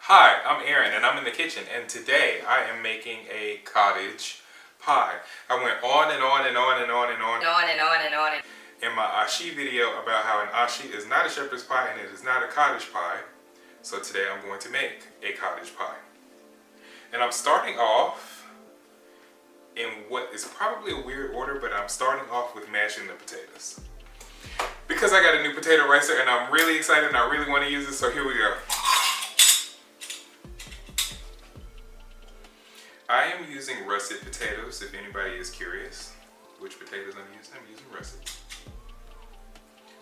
Hi, I'm Aaron and I'm in the kitchen, and today I am making a cottage pie. I went on and on and on and on and on in my ashi video about how an ashi is not a shepherd's pie and it is not a cottage pie. So today I'm going to make a cottage pie. And I'm starting off in what is probably a weird order, but I'm starting off with mashing the potatoes. Because I got a new potato ricer and I'm really excited and I really want to use it, so here we go. I am using russet potatoes, if anybody is curious which potatoes I'm using russet.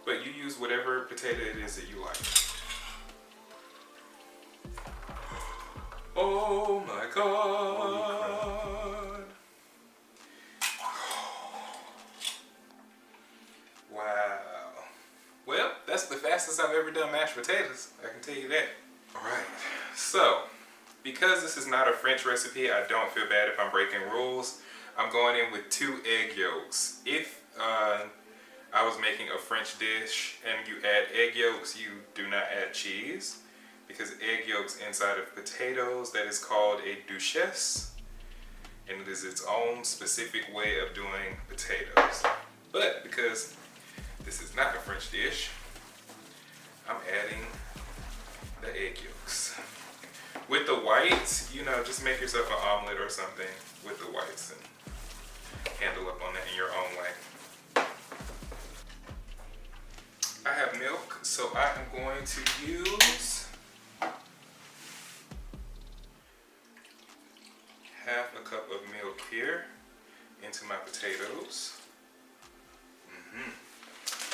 But you use whatever potato it is that you like. Oh my God. Wow. Well, that's the fastest I've ever done mashed potatoes, I can tell you that. Alright, so because this is not a French recipe, I don't feel bad if I'm breaking rules. I'm going in with 2 egg yolks. If I was making a French dish and you add egg yolks, you do not add cheese, because egg yolks inside of potatoes, that is called a duchesse, and it is its own specific way of doing potatoes. But because this is not a French dish, I'm adding the egg yolks. With the whites, you know, just make yourself an omelet or something with the whites and handle up on that in your own way. I have milk, so I am going to use half a cup of milk here into my potatoes.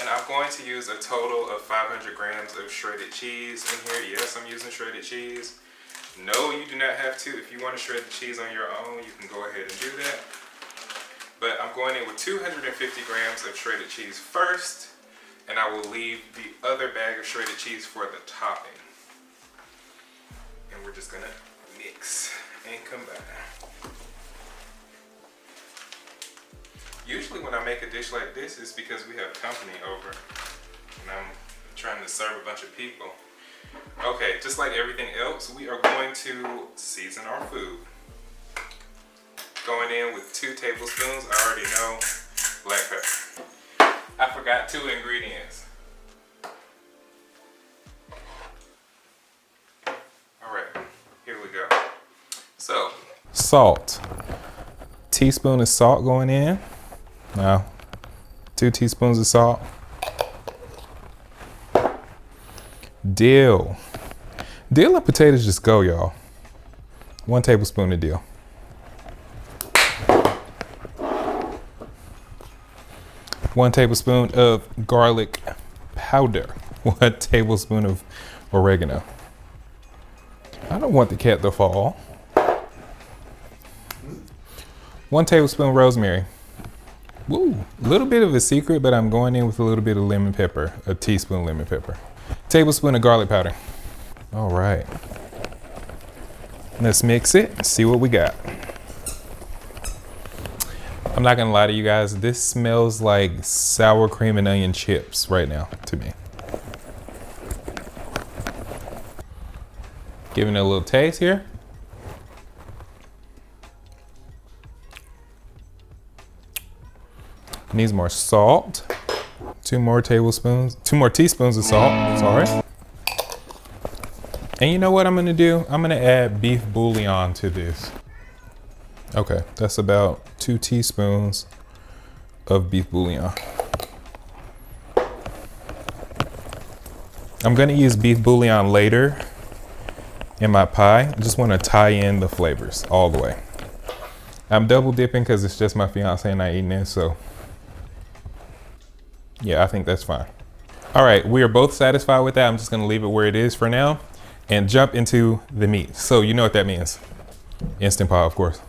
And I'm going to use a total of 500 grams of shredded cheese in here. Yes, I'm using shredded cheese. No, you do not have to. If you want to shred the cheese on your own, you can go ahead and do that. But I'm going in with 250 grams of shredded cheese first, and I will leave the other bag of shredded cheese for the topping. And we're just gonna mix and combine. Usually when I make a dish like this, it's because we have company over and I'm trying to serve a bunch of people. Okay, just like everything else, we are going to season our food. Going in with 2 tablespoons, I already know, black pepper. I forgot 2 ingredients. Alright, here we go. So, salt. Teaspoon of salt going in. Now, 2 teaspoons of salt. Dill. Dill and potatoes just go, y'all. 1 tablespoon of dill. 1 tablespoon of garlic powder. 1 tablespoon of oregano. I don't want the cat to fall. 1 tablespoon rosemary. Woo, a little bit of a secret, but I'm going in with a little bit of lemon pepper, a teaspoon of lemon pepper. Tablespoon of garlic powder. All right. Let's mix it, see what we got. I'm not gonna lie to you guys, this smells like sour cream and onion chips right now to me. Giving it a little taste here. Needs more salt. 2 more teaspoons of salt, sorry. And you know what I'm gonna do? I'm gonna add beef bouillon to this. Okay, that's about 2 teaspoons of beef bouillon. I'm gonna use beef bouillon later in my pie. I just wanna tie in the flavors all the way. I'm double dipping because it's just my fiance and I eating it, so yeah, I think that's fine. All right, we are both satisfied with that. I'm just gonna leave it where it is for now and jump into the meat. So you know what that means. Instant Pot, of course.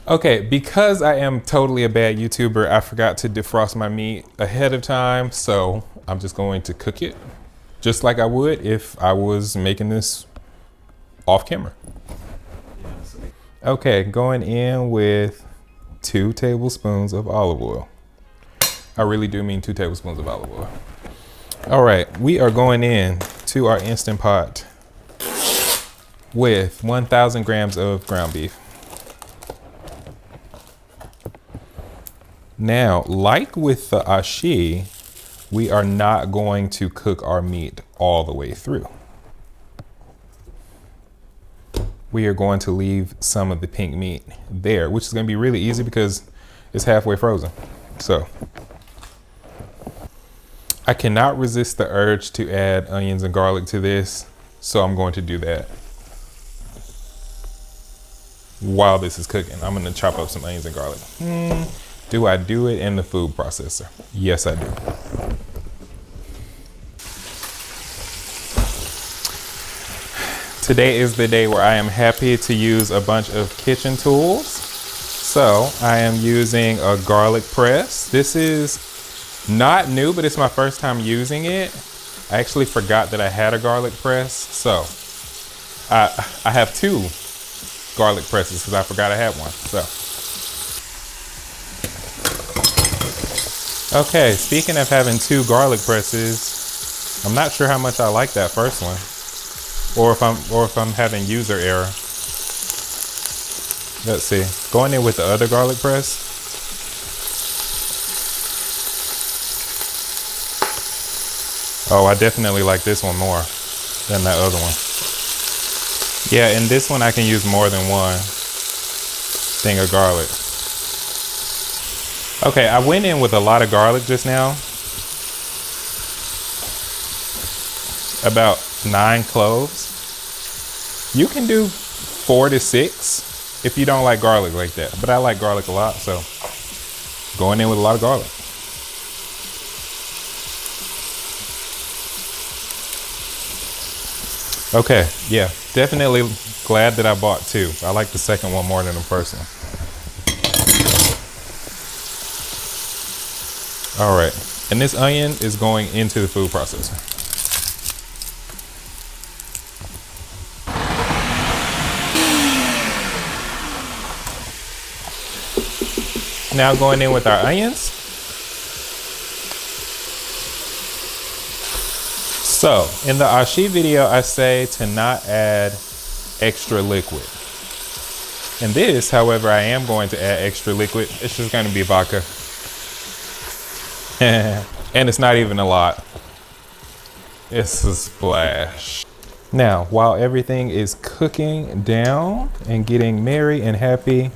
Okay, because I am totally a bad YouTuber, I forgot to defrost my meat ahead of time. So I'm just going to cook it just like I would if I was making this off camera. Okay, going in with 2 tablespoons of olive oil. I really do mean 2 tablespoons of olive oil. All right, we are going in to our Instant Pot with 1,000 grams of ground beef. Now, like with the ashi, we are not going to cook our meat all the way through. We are going to leave some of the pink meat there, which is going to be really easy because it's halfway frozen. So I cannot resist the urge to add onions and garlic to this, so I'm going to do that while this is cooking. I'm going to chop up some onions and garlic. Do I do it in the food processor? Yes, I do. Today is the day where I am happy to use a bunch of kitchen tools. So I am using a garlic press. This is not new, but it's my first time using it. I actually forgot that I had a garlic press. So I have two garlic presses because I forgot I had one. So. Okay, speaking of having two garlic presses, I'm not sure how much I like that first one, or if I'm having user error. Let's see. Going in with the other garlic press. Oh, I definitely like this one more than that other one. Yeah, in this one I can use more than one thing of garlic. Okay, I went in with a lot of garlic just now. About 9 cloves. You can do 4 to 6 if you don't like garlic like that. But I like garlic a lot, so going in with a lot of garlic. Okay, yeah, definitely glad that I bought 2. I like the second one more than the first one. All right, and this onion is going into the food processor. Now going in with our onions. So in the ashi video, I say to not add extra liquid. In this, however, I am going to add extra liquid. It's just going to be vodka. And it's not even a lot. It's a splash. Now, while everything is cooking down and getting merry and happy, I'm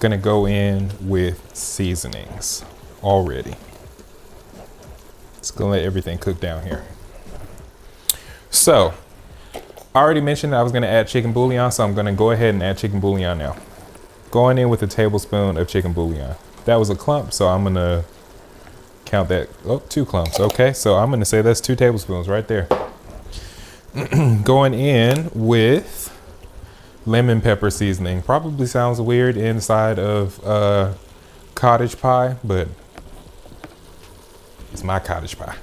gonna go in with seasonings already. Just gonna let everything cook down here. So, I already mentioned I was gonna add chicken bouillon, so I'm gonna go ahead and add chicken bouillon now. Going in with a tablespoon of chicken bouillon. That was a clump, so I'm gonna count that. Oh, 2 clumps. Okay, so I'm gonna say that's 2 tablespoons right there. Going in with lemon pepper seasoning. Probably sounds weird inside of cottage pie, but it's my cottage pie.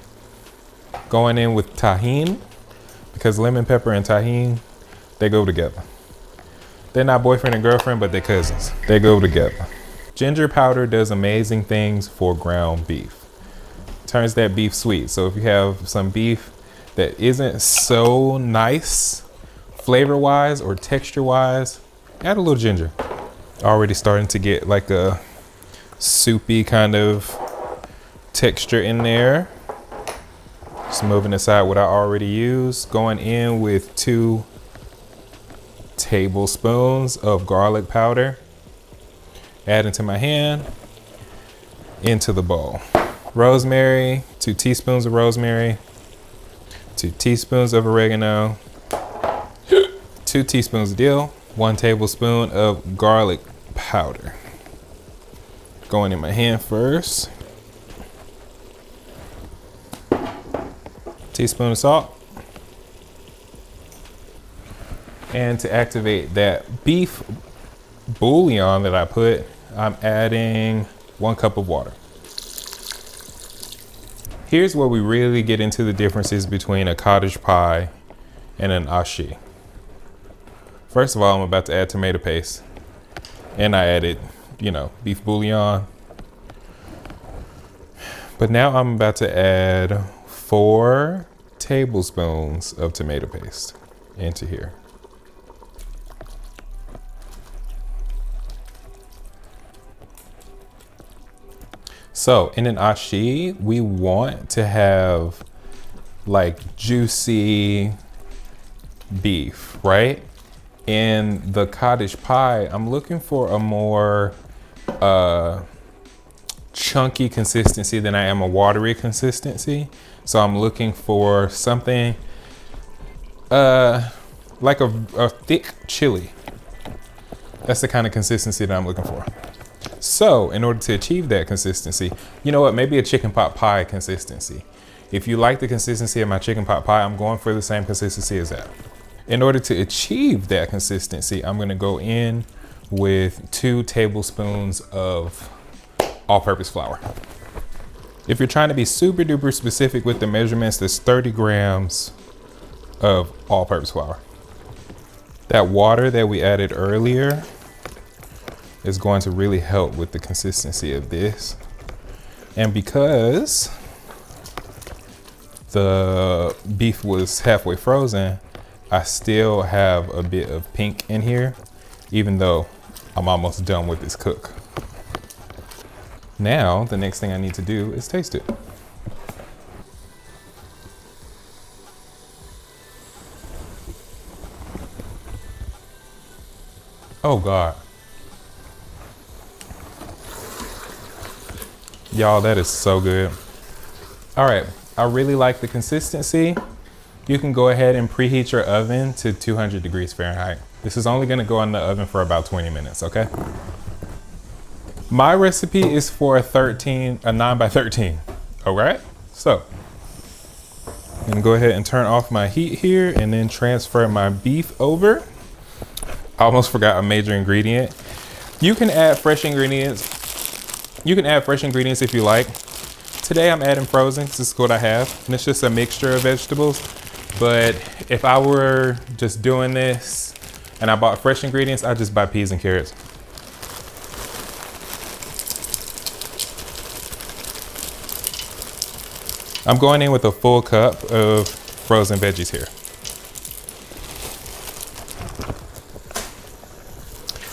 Going in with tahini, because lemon pepper and tahini, they go together. They're not boyfriend and girlfriend, but they're cousins. They go together. Ginger powder does amazing things for ground beef. Turns that beef sweet. So if you have some beef that isn't so nice flavor wise or texture wise, add a little ginger. Already starting to get like a soupy kind of texture in there. Just moving aside what I already used. Going in with 2 tablespoons of garlic powder. Adding to my hand, into the bowl. Rosemary, 2 teaspoons of rosemary, 2 teaspoons of oregano, 2 teaspoons of dill, 1 tablespoon of garlic powder. Going in my hand first. Teaspoon of salt. And to activate that beef bouillon that I put, I'm adding 1 cup of water. Here's where we really get into the differences between a cottage pie and an ashi. First of all, I'm about to add tomato paste. And I added, beef bouillon. But now I'm about to add 4 tablespoons of tomato paste into here. So in an ashi, we want to have like juicy beef, right? In the cottage pie, I'm looking for a more chunky consistency than I am a watery consistency. So I'm looking for something like a thick chili. That's the kind of consistency that I'm looking for. So in order to achieve that consistency, you know what, maybe a chicken pot pie consistency. If you like the consistency of my chicken pot pie, I'm going for the same consistency as that. In order to achieve that consistency, I'm gonna go in with 2 tablespoons of all-purpose flour. If you're trying to be super duper specific with the measurements, there's 30 grams of all-purpose flour. That water that we added earlier is going to really help with the consistency of this. And because the beef was halfway frozen, I still have a bit of pink in here, even though I'm almost done with this cook. Now, the next thing I need to do is taste it. Oh God. Y'all, that is so good. All right, I really like the consistency. You can go ahead and preheat your oven to 200 degrees Fahrenheit. This is only gonna go in the oven for about 20 minutes, okay? My recipe is for a 9 by 13, all right? So, I'm gonna go ahead and turn off my heat here and then transfer my beef over. I almost forgot a major ingredient. You can add fresh ingredients. You can add fresh ingredients if you like. Today I'm adding frozen, this is what I have. And it's just a mixture of vegetables. But if I were just doing this and I bought fresh ingredients, I'd just buy peas and carrots. I'm going in with a full cup of frozen veggies here.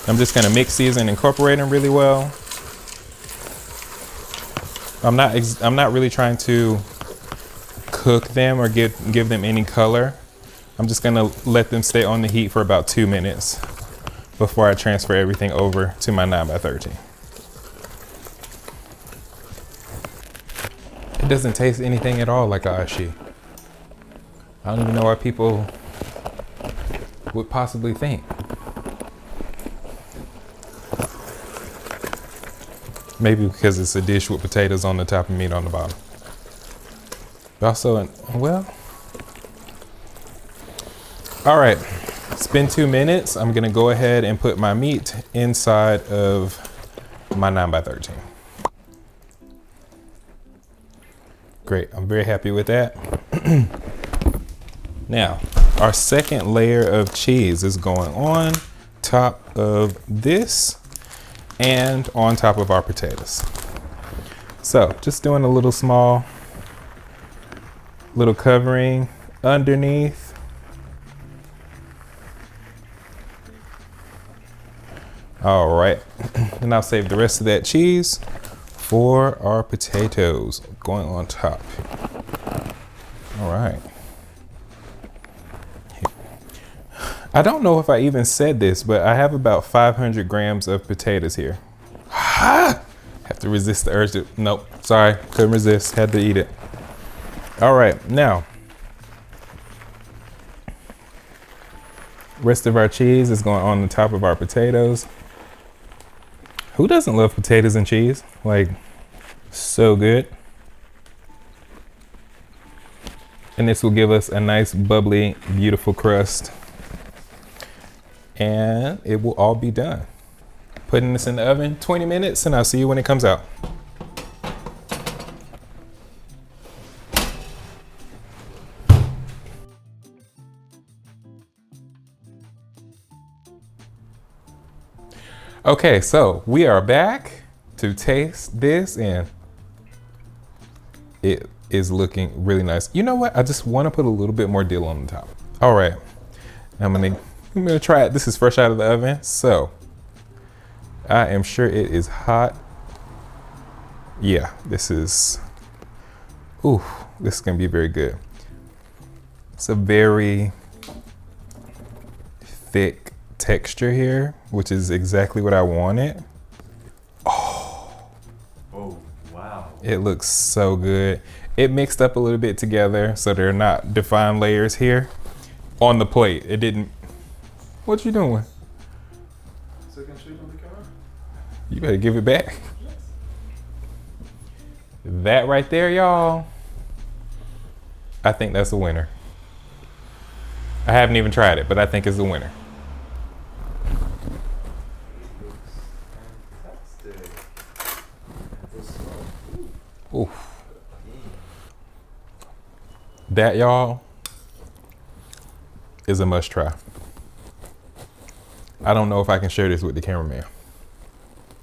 I'm just gonna mix these and incorporate them really well. I'm not really trying to cook them or give them any color. I'm just gonna let them stay on the heat for about 2 minutes before I transfer everything over to my 9 by 13. It doesn't taste anything at all like a ashi. I don't even know what people would possibly think. Maybe because it's a dish with potatoes on the top and meat on the bottom. But also, well, all right, it's been 2 minutes. I'm gonna go ahead and put my meat inside of my 9 by 13. Great, I'm very happy with that. Now, our second layer of cheese is going on top of this and on top of our potatoes. So just doing a little small, little covering underneath. All right, and I'll save the rest of that cheese for our potatoes going on top. All right. I don't know if I even said this, but I have about 500 grams of potatoes here. Have to resist the urge to, nope, sorry, couldn't resist, had to eat it. All right, now, rest of our cheese is going on the top of our potatoes. Who doesn't love potatoes and cheese? Like, so good. And this will give us a nice, bubbly, beautiful crust. And it will all be done. Putting this in the oven 20 minutes and I'll see you when it comes out. Okay, so we are back to taste this and it is looking really nice. You know what? I just want to put a little bit more dill on the top. All right, I'm gonna try it. This is fresh out of the oven, so I am sure it is hot. Yeah, this is, ooh, this is gonna be very good. It's a very thick texture here, which is exactly what I wanted. Oh, wow. It looks so good. It mixed up a little bit together, so they're not defined layers here on the plate. It didn't. What you doing? So I can show you on the camera? You better give it back. That right there, y'all, I think that's a winner. I haven't even tried it, but I think it's a winner. Fantastic. Ooh. That, y'all, is a must try. I don't know if I can share this with the cameraman.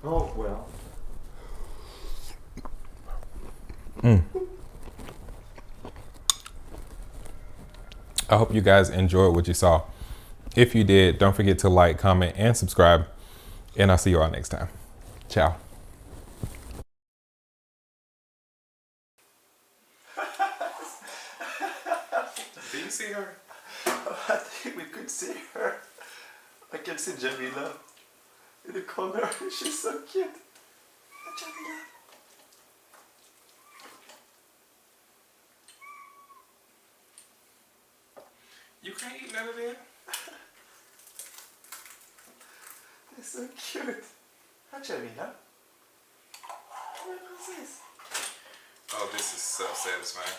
Oh, well. I hope you guys enjoyed what you saw. If you did, don't forget to like, comment, and subscribe. And I'll see you all next time. Ciao. Do you see her? I think we could see her. I can see Jamila in the corner. She's so cute. Jamila. You can't eat none of that. They're so cute. Hi, Jamila. What is this? Oh, this is so satisfying.